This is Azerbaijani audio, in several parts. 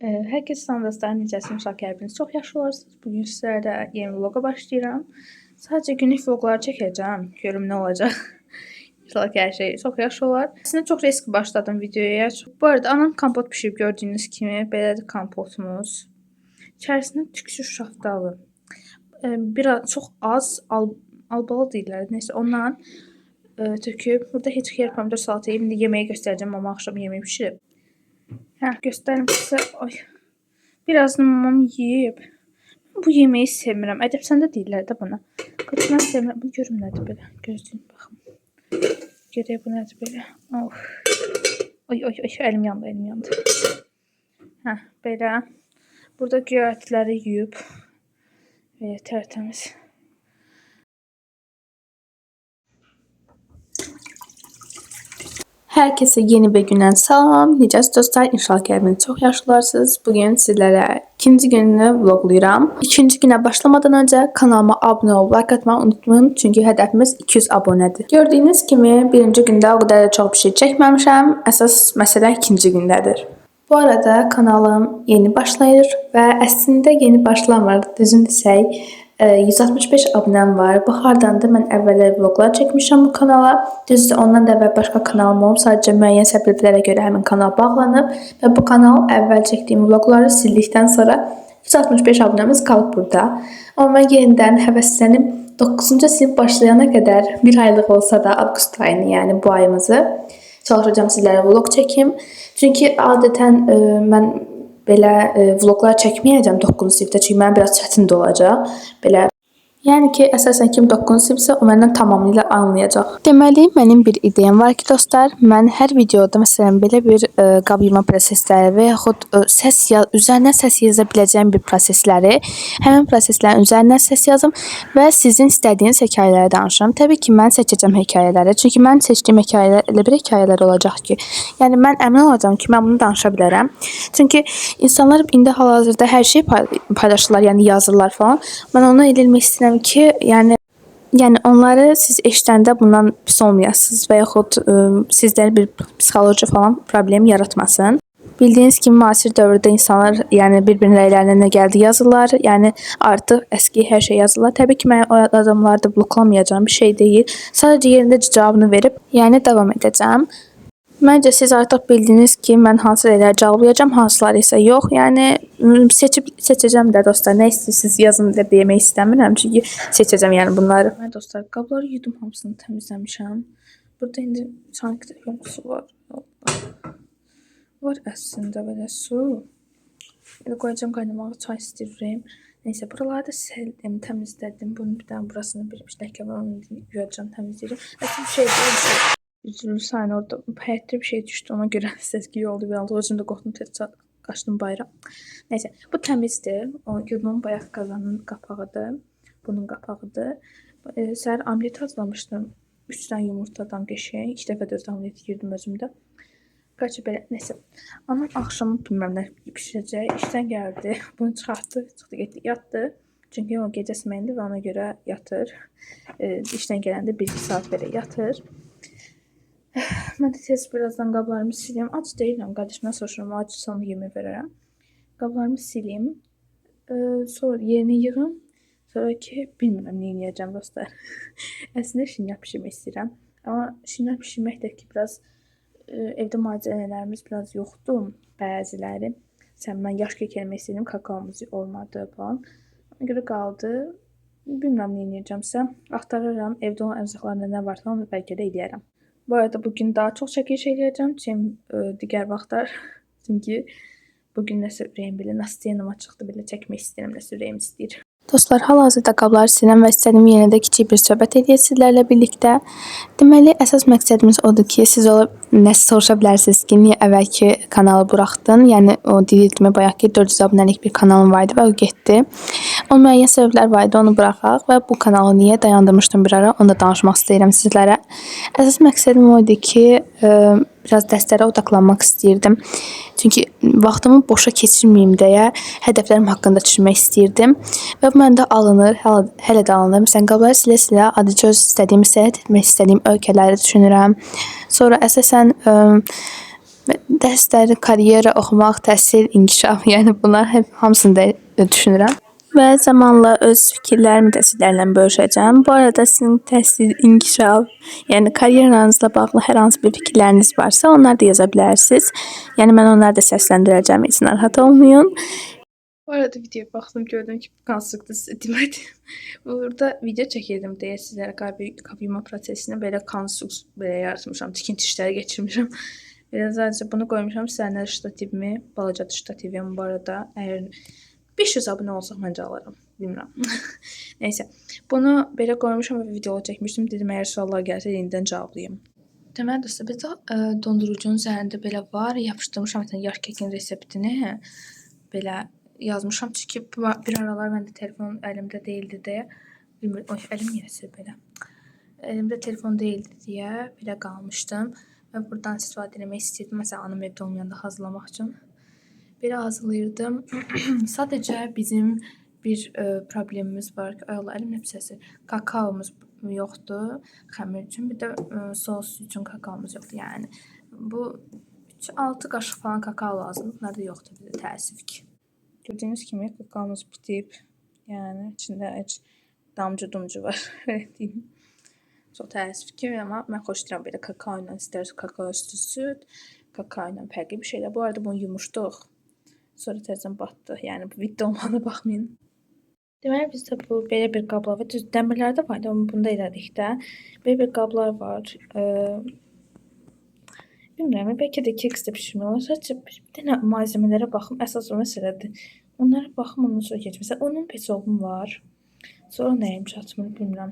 Herkese salam dostlar, necəsiniz? İnşallah ki, hər biriniz çox yaxşı olarsınız. Bugün sizlərlə yeni vloqa başlayıram. Sadəcə günlük vloqlar çəkəcəm. Görüm nə olacaq. İnşallah ki, hər şey çox yaxşı olar. Əslində çox riskli başladım videoya. Bu arada anam kompot bişirib gördüyünüz kimi. Belədir kompotumuz. İçərisində tüksü şaftalı. Biraz çox az albalı deyirlər. Neysə ondan töküb. Burada heç xiyar pomidor salatı yeyib. İndi yeməyi göstərəcəm. Mama axşam yeməyi bişirib. Göstərim sizə. Ay. Birazını mamam yeyib. Bu yemeği sevmirəm. Ədəbsəndə deyirlər də buna. Qaçından sevmirəm. Bu görüm nədir belə. Gözləyin baxım. Görək bu nədir belə. Of. Oy oy oy. Əlim yandı, əlim yandı. Belə. Burada göyərtiləri yuyub. Belə tərtəmiz. Herkese yeni bir günden salam. Necəsiz dostlar? İnşallah ki, çox yaxşılarsınız. Bugün sizlərə ikinci gününü vloglayıram. İkinci günə başlamadan öncə kanalıma abunə olub like atmayı unutmayın. Çünki hədəfimiz 200 abonədir. Gördüyünüz kimi birinci gündə o qədər də çox bir şey çəkməmişəm. Əsas məsələ ikinci gündədir. Bu arada kanalım yeni başlayır və əslində yeni başlamır. Düzünü desək 165 abunəm var. Bu hardandır? Mən əvvəllər vloglar çəkmişəm bu kanala. Düzdür, ondan da əvvəl başqa kanalım olub. Sadəcə müəyyən səbəblərə görə həmin kanal bağlanıb və bu kanal əvvəl çəkdiyim vlogları sildikdən sonra 165 abunəmiz qalıb burada. Amma mən yenidən həvəslənib 9-cu sinif başlayana qədər bir aylıq olsa da avqust ayını, yəni bu ayımızı çalışacağam sizlərə vlog çəkim. Çünki adətən mən belə vloglar çəkməyəcəm 9-cu sinifdə, çünki mənə biraz çətin də olacaq. Belə yəni ki, əsasən kim 9-cu sinifsə o məndən tamamilə anlayacaq. Deməli, mənim bir ideyam var ki, dostlar, mən hər videoda məsələn belə bir qab yuma prosesləri və yaxud üzərinə səs yaza biləcəyim bir prosesləri, həmin proseslərin üzərinə səs yazım və sizin istədiyiniz hekayələri danışırım. Təbii ki, mən seçəcəm hekayələri. Çünki mən seçdiyim hekayələr elə bir hekayələr olacaq ki, yəni mən əmin olacağam ki, mən bunu danışa bilərəm. Çünki insanlar indi hal-hazırda hər şey paylaşırlar, yəni yazırlar falan. Mən onu edilmək istəyirəm ki, yəni onları siz eşidəndə bundan pis olmayasınız və yaxud sizdə bir psixoloji falan problem yaratmasın. Bildiyiniz kimi müasir dövrdə insanlar yəni bir-birinin rəylərinə nə gəldi yazırlar. Yəni artıq əski hər şey yazırlar. Təbii ki, mən o adamları da bloklamayacağım bir şey deyil. Sadəcə yerində cavabını verib, yəni davam edəcəm. Məncə siz artıq bildiniz ki, mən hansı rəyləri cavablayacağam, hansıları isə yox. Yəni seçəcəm də dostlar. Nə istəyirsiniz yazın da demək istəmirəm. Çünki seçəcəm yəni bunları. Mən dostlar qabları yudum, hamısını təmizləmişəm. Burada indi sanki yox su var. Var əslində belə su. Belə qoyacağım qaynamağa, çay istəyirəm. Neysə, buraları da sildim, təmizlədim. Bunun bir dənə burasını bir ləkə var, onu yuyacağım, təmizləyirəm. Əslində bir şey deyil. Üzülürsən, orada həyətdə bir şey düşdü, ona görə səs-küy oldu. Bir anda özümdə qorxdum, tez qaçdım bayıra. Neysə, bu təmizdir. O yudum bayaq qazanın qapağıdır. Bunun qapağıdır. Səhər omlet hazırlamışdım. 3 dənə yumurtadan qəşəng. 2 dəfə də öz omlet yeyirdim özümdə. Qaçı belə, neysə. Anam axşamı bilməm nə bişirəcək. İşdən gəldi. Bunu çıxartdı, çıxdı, getdi, yatdı. Çünki o gecə sməyindi və ona görə yatır. İşdən gələndə 1-2 saat belə yatır. Mən də tez birazdan qablarımı sileyim. Ac deyiləm, qardaşımdan soruşuram, acı onu yemək verərəm. Qablarımı sileyim. Sonra yerini yığım. Sonra ki, bilmirəm nə yiyəcəm dostlar. Əslində şinya pişirmək istəyirəm. Amma şinya pişirmək də ki, biraz evdə malzəmələrimiz biraz yoxdur, bəziləri. Mən yaş kek eləmək istəyirəm, kakaomuz olmadı falan. Ona görə qaldı. Bilmirəm nə yiyəcəmsə. Axtararam, evdə olan ərzaqlarında nə varsa onu bəlkə də eləyərəm. Bu arada bugün daha çox çəkiliş eləyəcəm, digər vaxtlar. Çünki bugün nəsə ürəyim belə, nastiyanıma çıxdı, belə çəkmək istəyirəm, nəsə ürəyim istəyir. Dostlar, hal-hazırda qabları siləm və istədiyim yenə də kiçik bir söhbət edək sizlərlə birlikdə. Deməli, əsas məqsədimiz odur ki, siz olub nəsə soruşa bilərsiniz ki, niyə əvvəlki kanalı buraxdın? Yəni, o dediyimi bayaq ki, 400 abunəlik bir kanalım vardı və o getdi. O müəyyən səbəblər vardı, onu buraxaq və bu kanalı niyə dayandırmışdım bir ara, onu da danışmaq istəyirəm sizlərə. Əsas məqsədim o idi ki, biraz dərslərə odaqlanmaq istəyirdim. Çünki vaxtımı boşa keçirməyim deyə hədəflərim haqqında düşünmək istəyirdim. Və bu məndə alınır, hələ də alınır. Məsələn, qabları silə-silə adicə istədiyim, səyahət etmək istədiyim ölkələri düşünürəm. Sonra əsasən Dərsləri, karyera, oxumaq, təhsil, inkişaf, yəni bunlar hamısını da düşünürəm. Və zamanla öz fikirlərimi də sizlərlə bölüşəcəm. Bu arada sizin təhsil, inkişaf, yəni karyeranızla bağlı hər hansı bir fikirləriniz varsa, onları da yaza bilərsiniz. Yəni mən onları da səsləndirəcəm, heç narahat olmayın. Bu arada videoya baxdım, gördüm ki, konstruktiv demədim. Burada video çəkirdim deyə sizlərə qab yuma prosesini belə belə yaratmışam, tikinti işləri keçirmişəm. Belə sadəcə bunu qoymuşam sizlərlə ştativimi, balacadır ştativim bu arada. Əgər 500 abunə olsaq məncə alaram. Bilmirəm. Nəysə, bunu belə qoymuşam və video çəkmişdim. Dedim əgər suallar gəlsə yenidən cavablayım. Deməli dostlar, bizdə dondurucunun üzərində belə var, yapışdırmışam yaş kekin reseptini. Belə yazmışam çünki bir aralar məndə telefon əlimdə deyildi deyə, bilmirəm, oy əlim yerəsə belə. Əlimdə telefon deyildi deyə belə qalmışdım və buradan istifadə etmək istəyirdim. Məsələn, anam evdə olmayanda hazırlamaq üçün. Belə hazırlayırdım. Sadəcə bizim bir problemimiz var ki, ay Allah, əlim nə pis əsir. Kakaomuz yoxdur xəmir üçün, bir də sos üçün kakaomuz yoxdur. Yəni bu 6 qaşıq falan kakao lazımdır. Bunlar da yoxdur bizdə, təəssüf ki. Gördüyünüz kimi kakaomuz bitib. Yəni içində heç damcı-dumcu var. Çox təəssüf ki, amma mən xoşlayıram belə kakao ilə, istər kakao üstü süd, kakao ilə fərqli bir şeylər. Bu arada bunu yumuşduq. Sonra təzədən batdı. Yəni bu video olmağına baxmayın. Deməli bizdə bu belə bir qablar var. Düz dəmirlərdə var, amma bunda elədik də. Belə bir qablar var. Bilmirəm, bəlkə də keksdə bişirmək olar. Sadəcə bir dənə malzəmələrə baxım, əsas o məsələdir. Onlara baxım, ondan sonra keçim. Məsələn, onun peçovum var. Sonra nəyim çatmır, bilmirəm.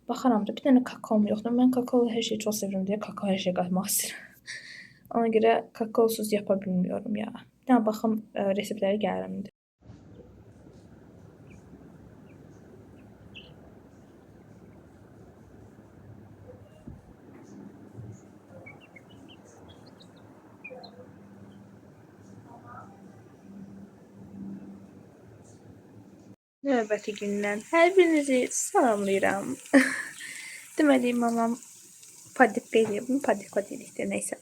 Baxaram da, bir dənə kakaom yoxdur. Mən kakaolu hər şeyi çox sevirəm deyə kakao hər şeyə qatmaq istəyirəm. Ona görə kakaosuz yapa bilmiyorum ya. Bir dənə baxım, reseptləri gəlirəm indi. Növbəti gündən hər birinizi salamlayıram. Deməli, mamam padikka eləyir. Bunu padikka deyirikdir, nəysə.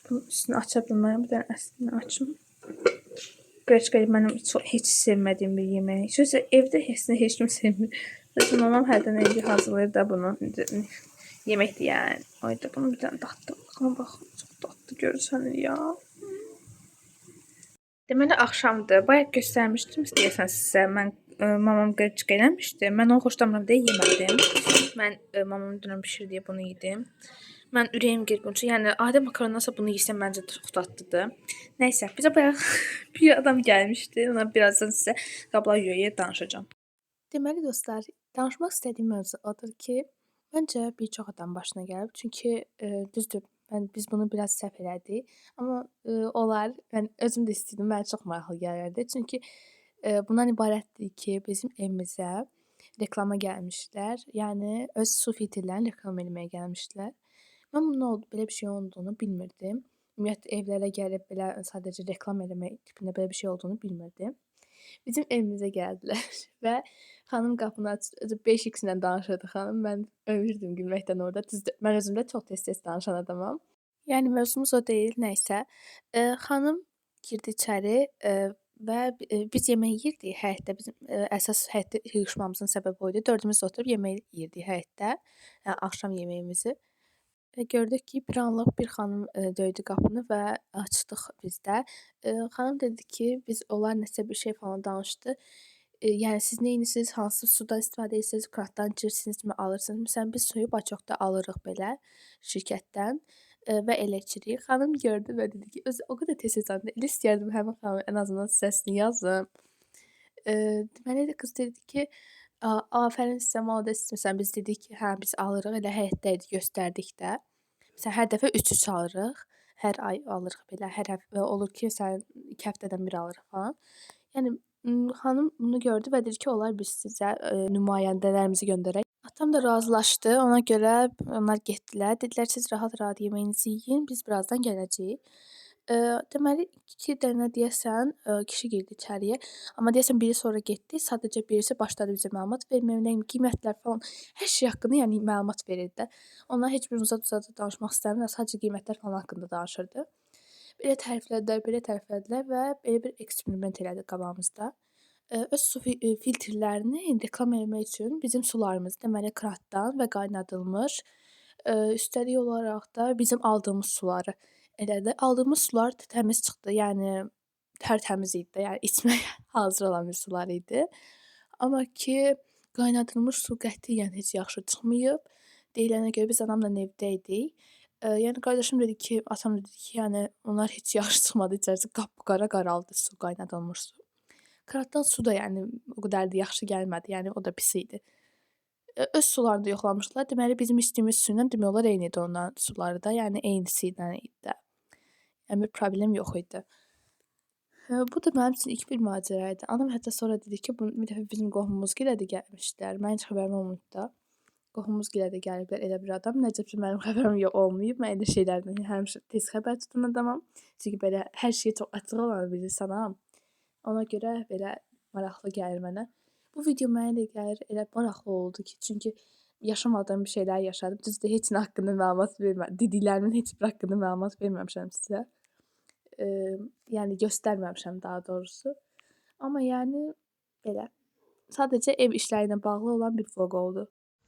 Bunun üstünü aça bilmərəm. Bir dənə əslini açım. Qreçka mənim heç sevmədiyim bir yemək. Sözü evdə heç kim sevmir. Sözü mamam hərdən evdə hazırlayır da bunu. Yeməkdir yəni. Ayda bunu bir dənə daddı. Baxın, çox daddı görürsənir ya. Deməli, axşamdır. Bayaq göstərmişdim istəyəsən sizə. Mən mamam qreçka eləmişdi. Mən onu xoşlamıram deyə yemədim. Mən mamamın dünən bişirdiyi bunu yedim. Mən ürəyim gedir bunun üçün. Yəni adi makarondansa bunu yesəm məncə çox dadlıdır. Nəysə, bizə bayaq bir adam gəlmişdi. Ona birazdan sizə qablar yuyaya danışacağam. Deməli dostlar, danışmaq istədiyim mövzu odur ki, məncə bir çox adam başına gəlib. Çünki düzdür, biz bunu biraz səhv elədik. Amma olar, mən özüm də istəyirdim, mənə çox maraqlı gəlirdi. Çünki bundan ibarətdir ki, bizim evimizə reklama gəlmişdilər. Yəni öz su filtrlərini reklam eləməyə gəlmişdilər. Mən bunun belə bir şey olduğunu bilmirdim. Ümumiyyətlə evlərə gəlib belə sadəcə reklam eləmək tipində belə bir şey olduğunu bilmirdim. Bizim evimizə gəldilər və xanım qapını açdı. 5x ilə danışırdı xanım. Mən ölürdüm gülməkdən orada. Düzdür, mən özüm də çox tez-tez danışan adamam. Yəni mövzumuz o deyil, nəysə. Xanım girdi içəri və biz yemək yeyirdik həyətdə. Bizim əsas həyətdə yığışmamızın səbəbi o idi. Dördümüz oturub yemək yeyirdik həyətdə. Axşam yeməyimizi. Gördük ki, bir anlıq bir xanım döydü qapını və açdıq biz də. Xanım dedi ki, biz onlar nəsə bir şey falan danışdı. Yəni siz neyinirsiniz, hansı sudan istifadə edirsiniz, krandan içirsinizmi, alırsınız. Məsələn, biz suyu Baçokda alırıq belə şirkətdən və elə içirik. Xanım gördü və dedi ki, özü o qədər tez danışdı. Elə istəyərdim həmin xanımın ən azından səsini yazım. Deməli də qız dedi ki, afərin sizə, modest. Məsələn, biz dedik ki, hə, biz alırıq, elə həyətdə idi, göstərdik də. Məsələn, hər dəfə 3-3 alırıq. Hər ay alırıq belə. Hər həftə olur ki, məsələn, 2 həftədən bir alırıq falan. Yəni xanım bunu gördü və dedi ki, olar biz sizə nümayəndələrimizi göndərək. Atam da razılaşdı. Ona görə onlar getdilər. Dedilər siz rahat-rahat yeməyinizi yeyin, biz birazdan gələcəyik. Deməli 2 dənə deyəsən kişi girdi içəriyə, amma deyəsən biri sonra getdi. Sadəcə birisi başladı bizə məlumat verməyə, nə bilim qiymətlər falan, hər şey haqqında yəni məlumat verirdi də. Onlar heç bir uzaq-uzadı danışmaq istəmirlər, sadəcə qiymətlər falan haqqında danışırdı. Belə təriflədilər və belə bir eksperiment elədi qabağımızda. Öz su filtrlərini reklam eləmək üçün bizim sularımızı, deməli krandan və qaynadılmış, üstəlik olaraq da bizim aldığımız suları elədi. Aldığımız sular təmiz çıxdı, yəni tərtəmiz idi də, yəni içməyə hazır olan bir sular idi. Amma ki, qaynadılmış su qətiyyən heç yaxşı çıxmayıb. Deyilənə görə biz anamla evdə idik. Yəni qardaşım dedi ki, atam dedi ki, yəni onlar heç yaxşı çıxmadı, içərisi qapqara qaraldı su, qaynadılmış su. Krandan su da yəni o qədər də yaxşı gəlmədi, yəni o da pis idi. Öz sularını da yoxlamışdılar. Deməli bizim içdiyimiz su ilə demək olar eyni idi onların suları da, yəni eynisi ilə idi də. Yəni bir problem yox idi. Bu da mənim üçün ilk bir macəra idi. Anam hətta sonra dedi ki, bu bir dəfə bizim qohumumuzgilə də gəlmişdilər. Mənim heç xəbərim olmayıb da. Qohumumuzgilə də gəliblər elə bir adam. Nəcəb ki, mənim xəbərim olmayıb. Mən elə şeylərdən həmişə tez xəbər tutan adamam. Çünki belə hər şeyə çox açıq olanı bilirsən anam. Ona görə belə maraqlı gəlir mənə. Bu video mənə də gəlir elə maraqlı oldu ki, çünki yaşamadığım bir şeylər yaşadım. Düzdür, heç nə haqqında məlumat vermədim. Dediklərimin heç bir haqqında məlumat verməmişəm sizə. Yəni göstərməmişəm daha doğrusu. Amma yəni belə. Sadəcə ev işləri ilə bağlı olan bir vlog oldu.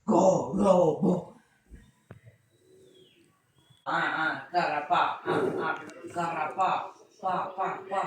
Go, go, go. Garapa, garapa, pa, pa, pa.